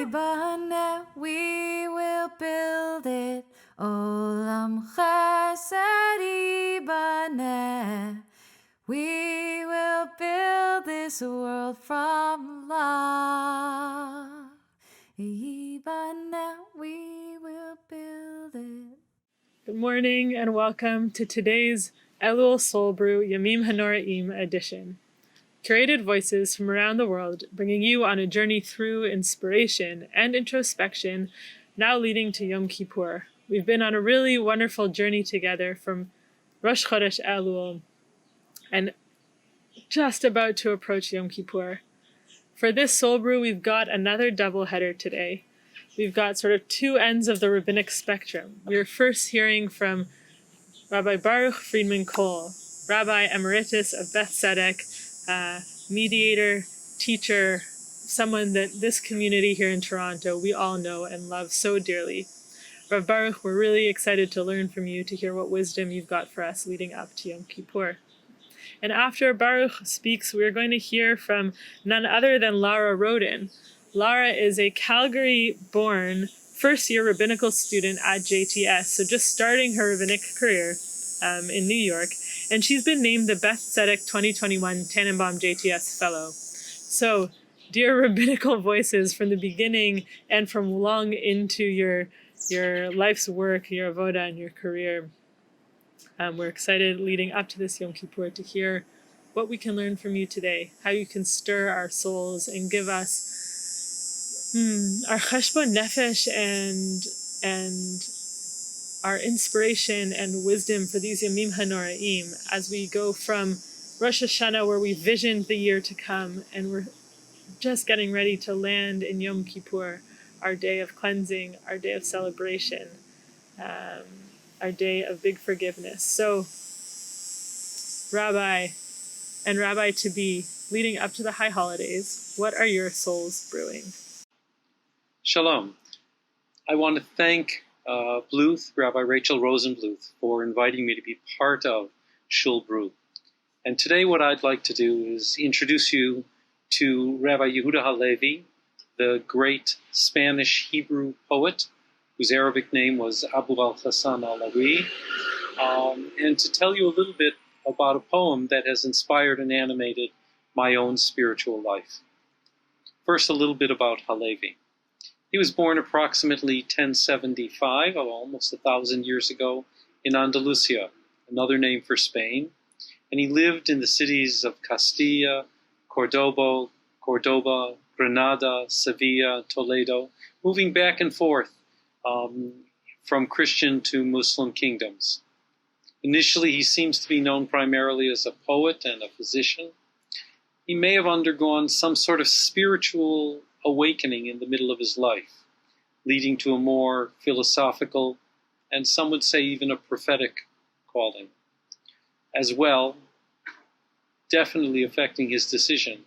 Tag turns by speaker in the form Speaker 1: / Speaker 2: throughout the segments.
Speaker 1: Yibane, we will build it. Olam Chesed Yibane, we will build this world from love. Yibane, we will build it.
Speaker 2: Good morning and welcome to today's Elul Soul Brew Yamim Hanoraim edition. Curated voices from around the world, bringing you on a journey through inspiration and introspection, now leading to Yom Kippur. We've been on a really wonderful journey together from Rosh Chodesh Elul and just about to approach Yom Kippur. For this Soul Brew, we've got another doubleheader today. We've got sort of two ends of the rabbinic spectrum. We were first hearing from Rabbi Baruch Frydman-Kohl, Rabbi Emeritus of Beth Tzedek, mediator, teacher, someone that this community here in Toronto, we all know and love so dearly. Rav Baruch, we're really excited to learn from you, to hear what wisdom you've got for us leading up to Yom Kippur. And after Baruch speaks, we're going to hear from none other than Lara Rodin. Lara is a Calgary-born first-year rabbinical student at JTS, so just starting her rabbinic career in New York, and she's been named the Beth Tzedek 2021 Tannenbaum JTS Fellow. So, dear rabbinical voices from the beginning and from long into your life's work, your avoda, and your career, we're excited leading up to this Yom Kippur to hear what we can learn from you today, how you can stir our souls and give us our cheshbon nefesh and our inspiration and wisdom for these Yamim Hanoraim as we go from Rosh Hashanah, where we visioned the year to come, and we're just getting ready to land in Yom Kippur, our day of cleansing, our day of celebration, our day of big forgiveness. So, Rabbi and Rabbi-to-be, leading up to the high holidays, what are your souls brewing?
Speaker 3: Shalom. I want to thank Bluth, Rabbi Rachel Rosenbluth, for inviting me to be part of Soul Brew. And today what I'd like to do is introduce you to Rabbi Yehuda Halevi, the great Spanish Hebrew poet, whose Arabic name was Abu al-Hasan al-Alawi, and to tell you a little bit about a poem that has inspired and animated my own spiritual life. First, a little bit about Halevi. He was born approximately 1075, almost 1,000 years ago, in Andalusia, another name for Spain, and he lived in the cities of Castilla, Cordoba, Granada, Sevilla, Toledo, moving back and forth from Christian to Muslim kingdoms. Initially, he seems to be known primarily as a poet and a physician. He may have undergone some sort of spiritual awakening in the middle of his life, leading to a more philosophical and some would say even a prophetic calling. As well, definitely affecting his decision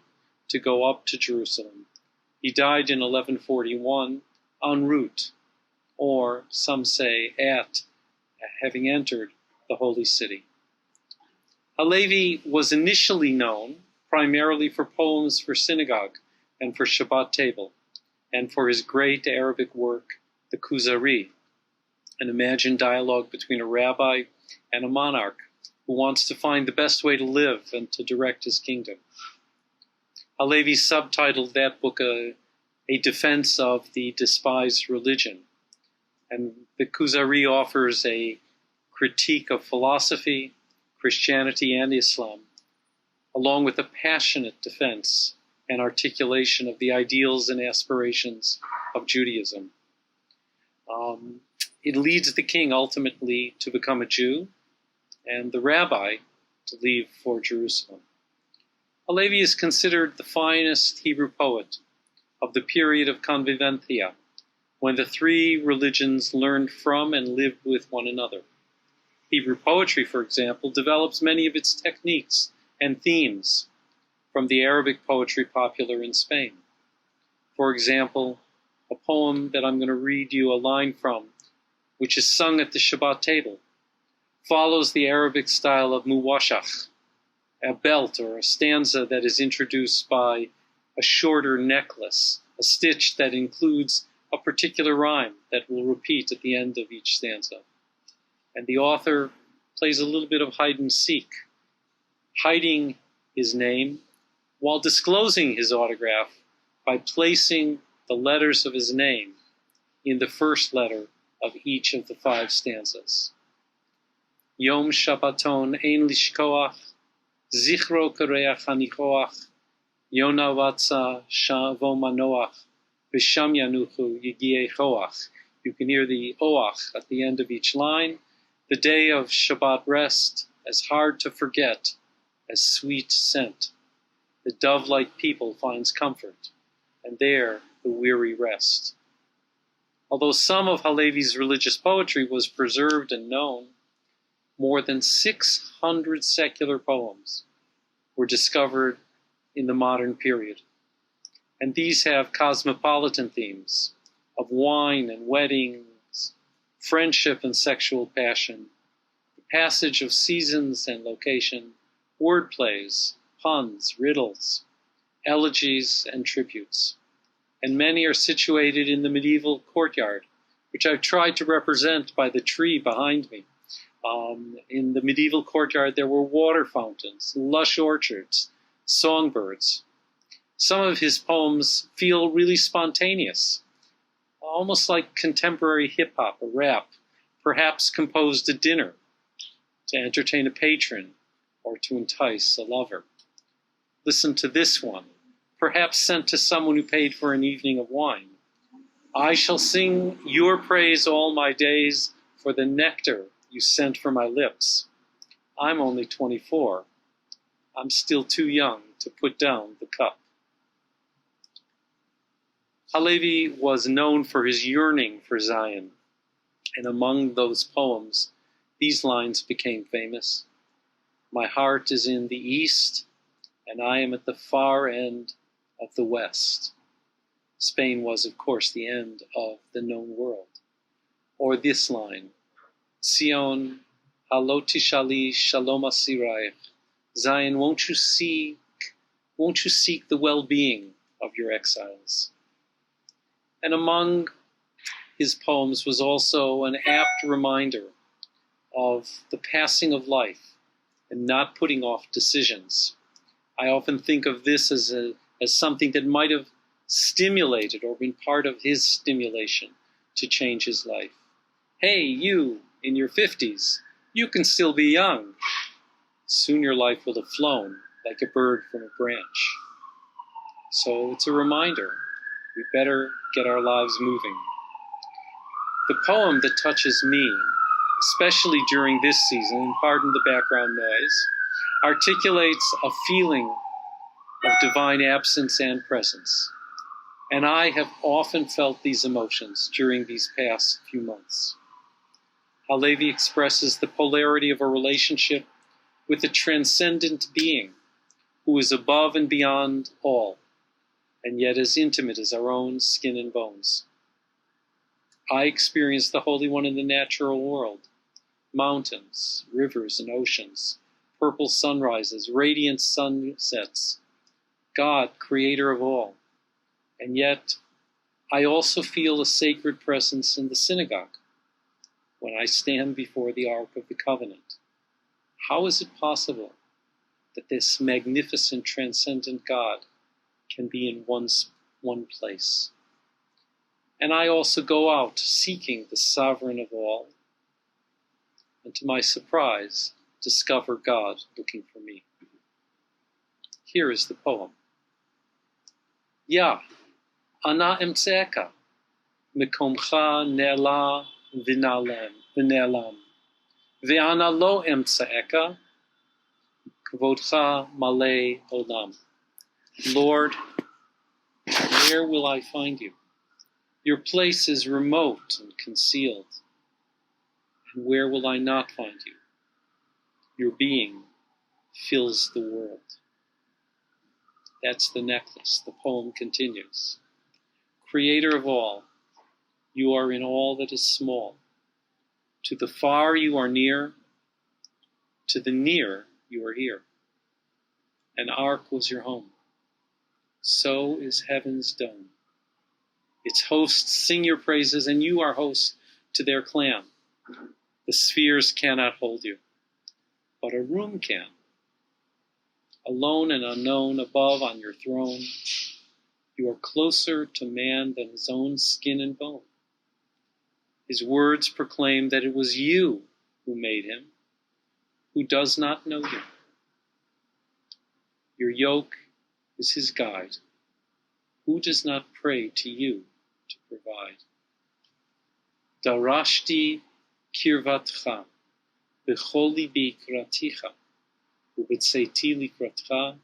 Speaker 3: to go up to Jerusalem. He died in 1141 en route, or some say at having entered the holy city. Halevi was initially known primarily for poems for synagogue and for Shabbat table, and for his great Arabic work, the Kuzari, an imagined dialogue between a rabbi and a monarch who wants to find the best way to live and to direct his kingdom. Halevi subtitled that book a defense of the despised religion, and the Kuzari offers a critique of philosophy, Christianity, and Islam, along with a passionate defense and articulation of the ideals and aspirations of Judaism. It leads the king ultimately to become a Jew and the rabbi to leave for Jerusalem. Halevi is considered the finest Hebrew poet of the period of convivencia, when the three religions learned from and lived with one another. Hebrew poetry, for example, develops many of its techniques and themes from the Arabic poetry popular in Spain. For example, a poem that I'm going to read you a line from, which is sung at the Shabbat table, follows the Arabic style of muwashach, a belt or a stanza that is introduced by a shorter necklace a stitch that includes a particular rhyme that will repeat at the end of each stanza. And the author plays a little bit of hide and seek, hiding his name while disclosing his autograph by placing the letters of his name in the first letter of each of the 5 stanzas. Yom Shabbaton ein lishkoach, zichro kareach hanichoach, Yona vatsa shavo manoach, v'sham yanuchu yigiei choach. You can hear the oach at the end of each line. The day of Shabbat rest, as hard to forget as sweet scent. The dove-like people finds comfort, and there the weary rest. Although some of Halevi's religious poetry was preserved and known, more than 600 secular poems were discovered in the modern period. And these have cosmopolitan themes of wine and weddings, friendship and sexual passion, the passage of seasons and location, word plays, puns, riddles, elegies, and tributes. And many are situated in the medieval courtyard, which I've tried to represent by the tree behind me. In the medieval courtyard, there were water fountains, lush orchards, songbirds. Some of his poems feel really spontaneous, almost like contemporary hip-hop or rap, perhaps composed at dinner to entertain a patron or to entice a lover. Listen to this one, perhaps sent to someone who paid for an evening of wine. I shall sing your praise all my days for the nectar you sent for my lips. I'm only 24. I'm still too young to put down the cup. Halevi was known for his yearning for Zion, and among those poems, these lines became famous. My heart is in the east, and I am at the far end of the west. Spain was, of course, the end of the known world. Or this line, Zion, haloti shali shalom asiraich. Zion, won't you seek the well-being of your exiles? And among his poems was also an apt reminder of the passing of life and not putting off decisions. I often think of this as something that might have stimulated or been part of his stimulation to change his life. Hey, you, in your 50s, you can still be young. Soon your life will have flown like a bird from a branch. So it's a reminder, we better get our lives moving. The poem that touches me, especially during this season, and pardon the background noise, articulates a feeling of divine absence and presence. And I have often felt these emotions during these past few months. Halevi expresses the polarity of a relationship with a transcendent being who is above and beyond all, and yet as intimate as our own skin and bones. I experience the Holy One in the natural world, mountains, rivers, and oceans, purple sunrises, radiant sunsets, God, creator of all. And yet, I also feel a sacred presence in the synagogue when I stand before the Ark of the Covenant. How is it possible that this magnificent, transcendent God can be in one place? And I also go out seeking the sovereign of all, and to my surprise, discover God looking for me. Here is the poem. Ya, ana emseeka, mekomcha ne'la v'ne'lam, ve'ana lo emseeka, kvodcha malei olam. Lord, where will I find you? Your place is remote and concealed. And where will I not find you? Your being fills the world. That's the necklace. The poem continues. Creator of all, you are in all that is small. To the far you are near, to the near you are here. An ark was your home. So is heaven's dome. Its hosts sing your praises, and you are host to their clan. The spheres cannot hold you, but a room can. Alone and unknown above on your throne, you are closer to man than his own skin and bone. His words proclaim that it was you who made him, who does not know you. Your yoke is his guide. Who does not pray to you to provide? Darashti kirvatcha, b'chol libi kraticha, u'b'tzeiti likratcha,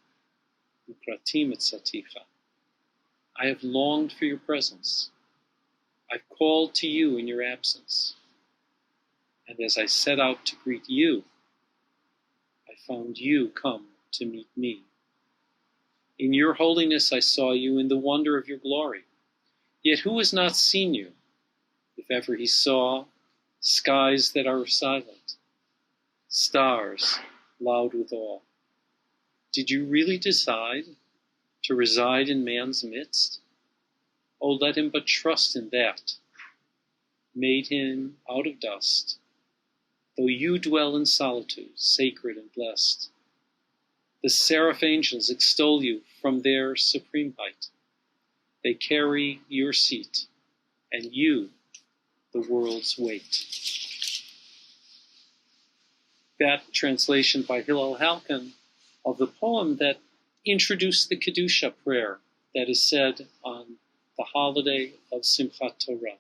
Speaker 3: u'kratim etzaticha. I have longed for your presence. I've called to you in your absence. And as I set out to greet you, I found you come to meet me. In your holiness I saw you, in the wonder of your glory. Yet who has not seen you? If ever he saw skies that are silent, stars loud with awe. Did you really decide to reside in man's midst? Oh, let him but trust in that. Made him out of dust, though you dwell in solitude, sacred and blessed. The seraph angels extol you from their supreme height. They carry your seat, and you the world's weight. That translation by Hillel Halkin of the poem that introduced the Kedusha prayer that is said on the holiday of Simchat Torah.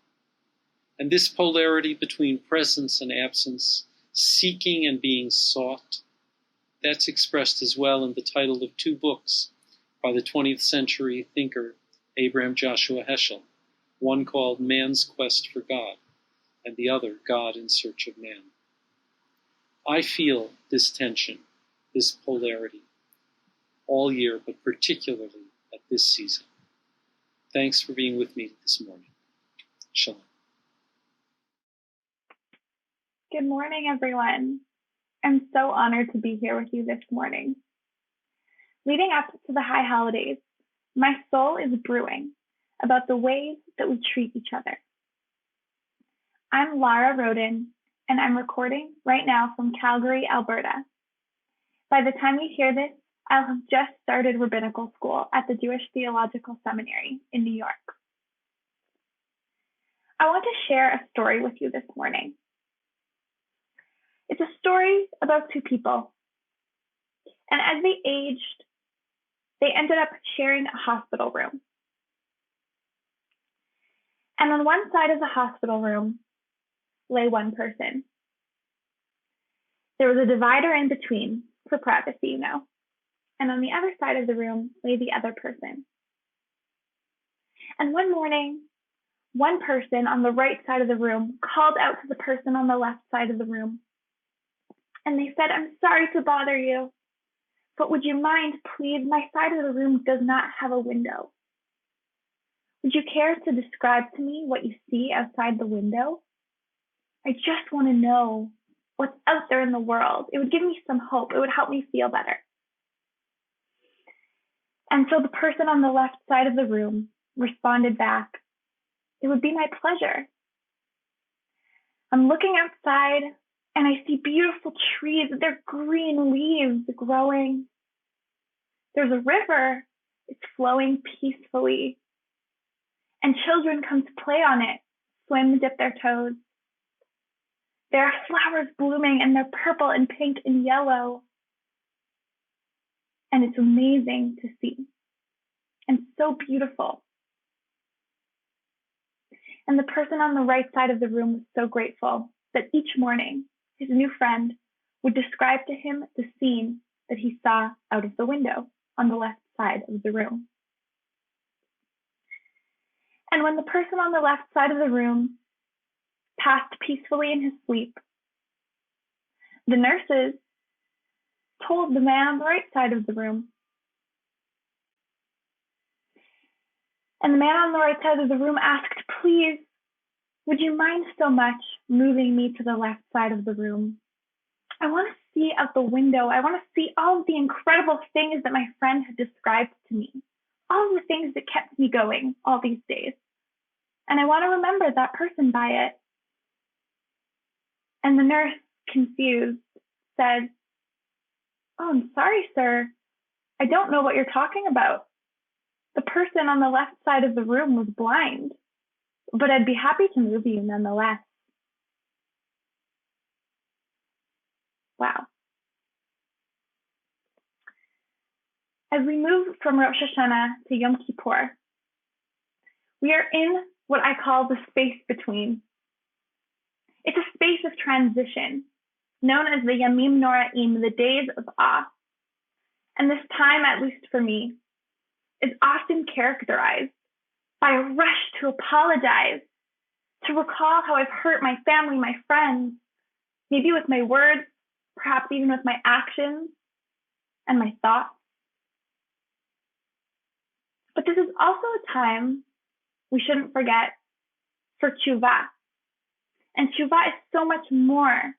Speaker 3: And this polarity between presence and absence, seeking and being sought, that's expressed as well in the title of two books by the 20th century thinker Abraham Joshua Heschel, one called Man's Quest for God, and the other God in Search of Man. I feel this tension, this polarity, all year, but particularly at this season. Thanks for being with me this morning. Shalom.
Speaker 4: Good morning, everyone. I'm so honored to be here with you this morning. Leading up to the high holidays, my soul is brewing about the ways that we treat each other. I'm Lara Rodin, and I'm recording right now from Calgary, Alberta. By the time you hear this, I'll have just started rabbinical school at the Jewish Theological Seminary in New York. I want to share a story with you this morning. It's a story about two people. And as they aged, they ended up sharing a hospital room. And on one side of the hospital room lay one person. There was a divider in between for privacy, you know. And on the other side of the room lay the other person. And one morning, one person on the right side of the room called out to the person on the left side of the room. And they said, "I'm sorry to bother you, but would you mind, please? My side of the room does not have a window. Would you care to describe to me what you see outside the window? I just want to know what's out there in the world. It would give me some hope. It would help me feel better." And so the person on the left side of the room responded back, "It would be my pleasure. I'm looking outside and I see beautiful trees with their green leaves growing. There's a river. It's flowing peacefully. And children come to play on it, swim, dip their toes. There are flowers blooming and they're purple and pink and yellow. And it's amazing to see and so beautiful." And the person on the right side of the room was so grateful that each morning his new friend would describe to him the scene that he saw out of the window on the left side of the room. And when the person on the left side of the room passed peacefully in his sleep, the nurses told the man on the right side of the room. And the man on the right side of the room asked, "Please, would you mind so much moving me to the left side of the room? I want to see out the window. I want to see all of the incredible things that my friend had described to me, all of the things that kept me going all these days." and I want to remember that person by it. And the nurse, confused, said, "Oh, I'm sorry, sir. I don't know what you're talking about. The person on the left side of the room was blind, but I'd be happy to move you nonetheless." Wow. As we move from Rosh Hashanah to Yom Kippur, we are in what I call the space between. It's a space of transition, known as the Yamim Noraim, the days of awe. And this time, at least for me, is often characterized by a rush to apologize, to recall how I've hurt my family, my friends, maybe with my words, perhaps even with my actions and my thoughts. But this is also a time we shouldn't forget for tshuva. And tshuva is so much more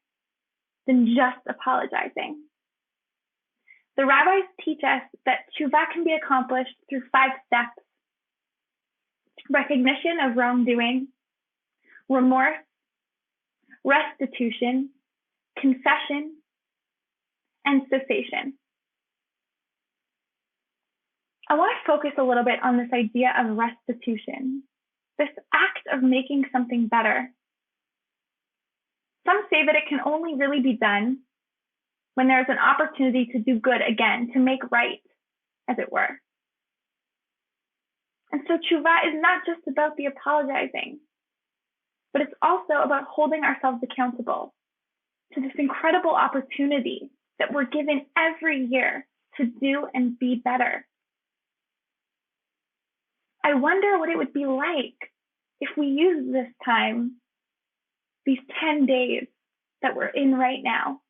Speaker 4: than just apologizing. The rabbis teach us that tshuva can be accomplished through 5 steps: recognition of wrongdoing, remorse, restitution, confession, and cessation. I want to focus a little bit on this idea of restitution, this act of making something better. Some say that it can only really be done when there's an opportunity to do good again, to make right, as it were. And so tshuva is not just about the apologizing, but it's also about holding ourselves accountable to this incredible opportunity that we're given every year to do and be better. I wonder what it would be like if we used this time, these 10 days that we're in right now,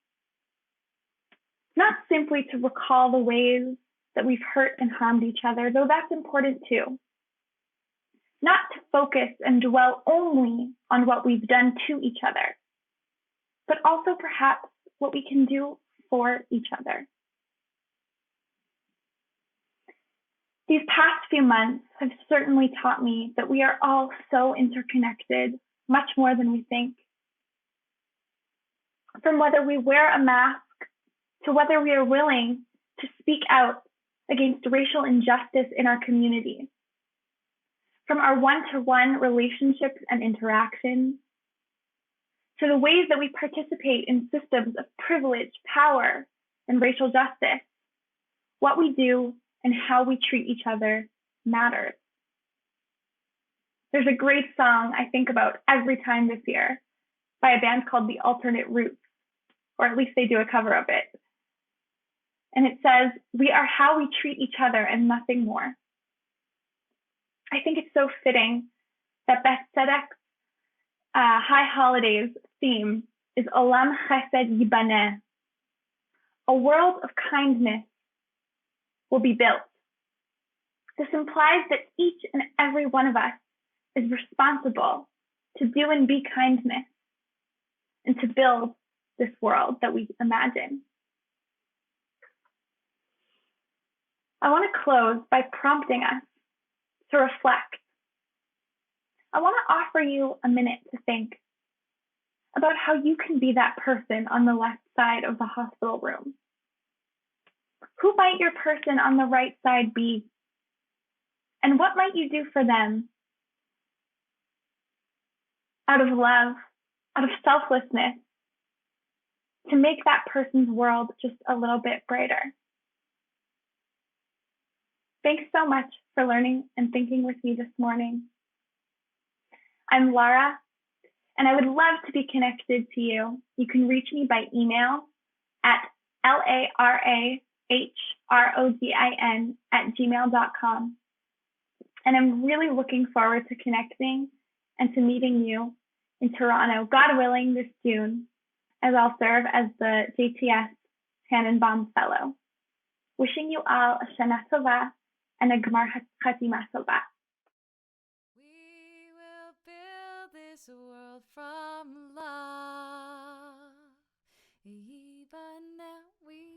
Speaker 4: not simply to recall the ways that we've hurt and harmed each other, though that's important too. Not to focus and dwell only on what we've done to each other, but also perhaps what we can do for each other. These past few months have certainly taught me that we are all so interconnected, much more than we think. From whether we wear a mask to whether we are willing to speak out against racial injustice in our communities. From our one-to-one relationships and interactions to the ways that we participate in systems of privilege, power, and racial justice, what we do and how we treat each other matters. There's a great song I think about every time this year by a band called The Alternate Roots, or at least they do a cover of it. And it says, "We are how we treat each other and nothing more." I think it's so fitting that Beth Tzedek's High Holidays theme is Olam Chesed Yibaneh. A world of kindness will be built. This implies that each and every one of us is responsible to do and be kindness and to build this world that we imagine. I want to close by prompting us to reflect. I want to offer you a minute to think about how you can be that person on the left side of the hospital room. Who might your person on the right side be? And what might you do for them? Out of love, out of selflessness, to make that person's world just a little bit brighter. Thanks so much for learning and thinking with me this morning. I'm Lara, and I would love to be connected to you. You can reach me by email at larahrodin@gmail.com. And I'm really looking forward to connecting and to meeting you in Toronto, God willing, this June, as I'll serve as the JTS Tannenbaum Fellow. Wishing you all a Shana Tova and a Gmar Chatima Tova.
Speaker 1: We will build this world from love. Even now we